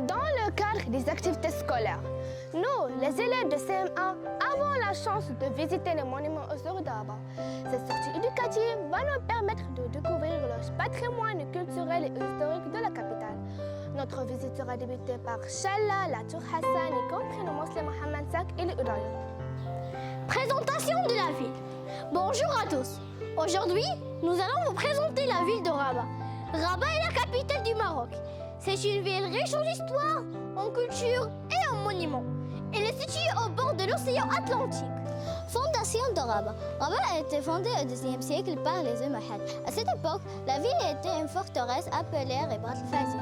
Dans le cadre des activités scolaires, nous, les élèves de CM1, avons la chance de visiter les monuments historiques de Rabat. Cette sortie éducative va nous permettre de découvrir le patrimoine culturel et historique de la capitale. Notre visite sera débutée par Challa, la Tour Hassan, y compris le mosquée Mohammed Sak et le Udayon. Présentation de la ville. Bonjour à tous. Aujourd'hui, nous allons vous présenter la ville de Rabat. Rabat est la capitale du Maroc. C'est une ville riche en histoire, en culture et en monuments. Elle est située au bord de l'océan Atlantique. Fondation de Rabat. Rabat a été fondée au IIe siècle par les Umayyads. À cette époque, la ville était une forteresse appelée Ribat al-Fazil,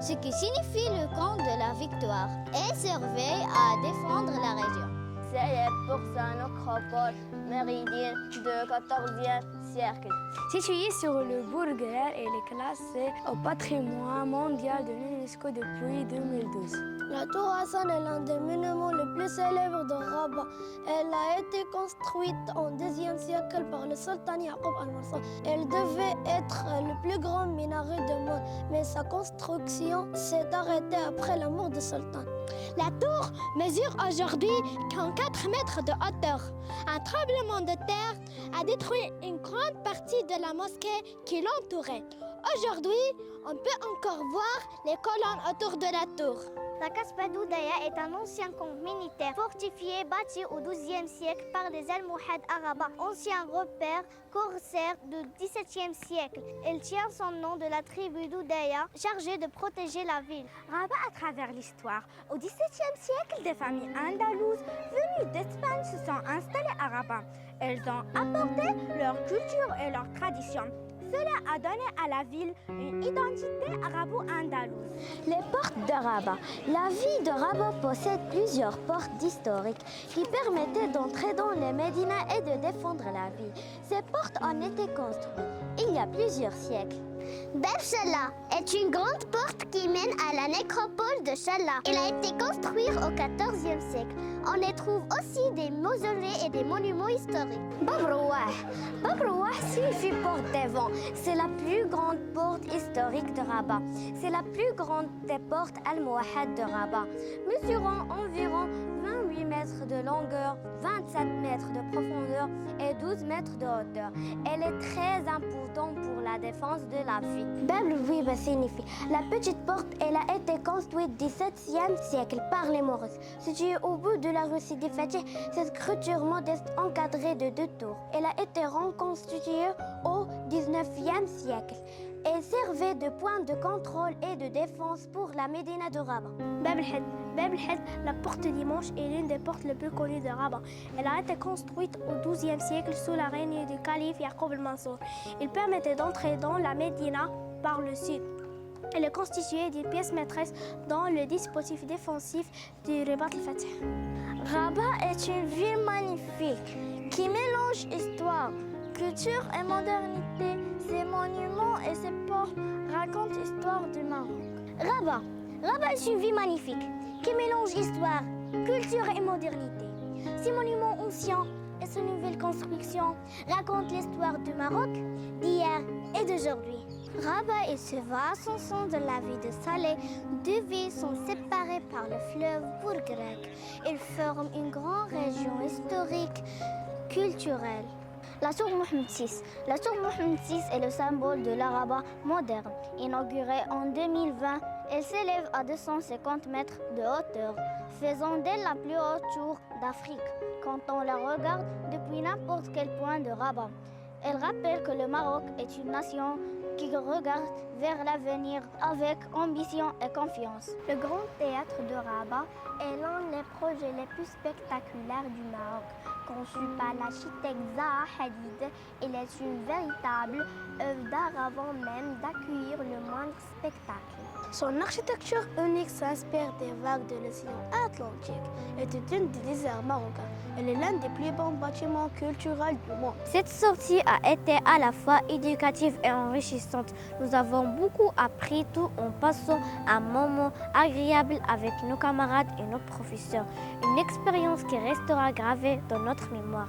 ce qui signifie le camp de la victoire, et servait à défendre la région. Célèbre pour sa nécropole méridienne du XIVe siècle. Située sur le Bourguer, elle est classée au patrimoine mondial de l'UNESCO depuis 2012. La Tour Hassan est l'un des monuments les plus célèbres de Rabat. Elle a été construite au IIe siècle par le sultan Yaqub al-Mansur. Elle devait être le plus grand minaret du monde, mais sa construction s'est arrêtée après la mort du sultan. La tour mesure aujourd'hui 4 mètres de hauteur. Un tremblement de terre a détruit une grande partie de la mosquée qui l'entourait. Aujourd'hui, on peut encore voir les colonnes autour de la tour. La Kasbah d'Oudaya est un ancien camp militaire fortifié bâti au XIIe siècle par les Almohades à Rabat, ancien repère corsaire du XVIIe siècle. Elle tient son nom de la tribu d'Oudaya, chargée de protéger la ville. Rabat à travers l'histoire. Au XVIIe siècle, des familles andalouses venues d'Espagne se sont installées à Rabat. Elles ont apporté leur culture et leur tradition. Cela a donné à la ville une identité arabo-andalouse. Les portes de Rabat. La ville de Rabat possède plusieurs portes historiques qui permettaient d'entrer dans les médinas et de défendre la ville. Ces portes ont été construites il y a plusieurs siècles. Bab Challa est une grande porte qui mène à la nécropole de Challa. Elle a été construite au XIVe siècle. On y trouve aussi des mausolées et des monuments historiques. Bab Rouah. Bab Rouah signifie porte des vents. C'est la plus grande porte historique de Rabat. C'est la plus grande des portes almohades de Rabat, mesurant environ 28 mètres de longueur, 27 mètres de profondeur et 12 mètres de hauteur. Elle est très importante pour la défense de la ville. Bab Rouah signifie la petite porte. Elle a été construite au XVIIe siècle par les Maurices. Située au bout de la rue Sidi Fatih, cette structure modeste encadrée de 2 tours. Elle a été reconstituée au XIXe siècle. Elle servait de point de contrôle et de défense pour la médina de Rabat. Bab el-Had. Bab el-Had, la porte dimanche, est l'une des portes les plus connues de Rabat. Elle a été construite au XIIe siècle sous la règne du calife Yaqub al-Mansur. Il permettait d'entrer dans la médina par le sud. Elle est constituée d'une pièce maîtresse dans le dispositif défensif du Ribat al-Fatih. Rabat est une ville magnifique qui mélange histoire, culture et modernité. Ses monuments et ses ports racontent l'histoire du Maroc. Rabat est une ville magnifique qui mélange histoire, culture et modernité. Ses monuments anciens et ses nouvelles constructions racontent l'histoire du Maroc d'hier et d'aujourd'hui. Rabat et ce vaste ensemble de la ville de Salé, 2 villes sont séparées par le fleuve Bourguer. Ils forment une grande région historique, culturelle. La tour Mohammed VI. La tour Mohammed VI est le symbole de la Rabat moderne. Inaugurée en 2020, elle s'élève à 250 mètres de hauteur, faisant d'elle la plus haute tour d'Afrique quand on la regarde depuis n'importe quel point de Rabat. Elle rappelle que le Maroc est une nation qui regarde vers l'avenir avec ambition et confiance. Le Grand Théâtre de Rabat est l'un des projets les plus spectaculaires du Maroc. Conçu par l'architecte Zaha Hadid, il est une véritable œuvre d'art avant même d'accueillir le moindre spectacle. Son architecture unique s'inspire des vagues de l'océan Atlantique et de dunes du désert marocain. Elle est l'un des plus beaux bâtiments culturels du monde. Cette sortie a été à la fois éducative et enrichissante. Nous avons beaucoup appris tout en passant un moment agréable avec nos camarades et nos professeurs. Une expérience qui restera gravée dans notre mémoire.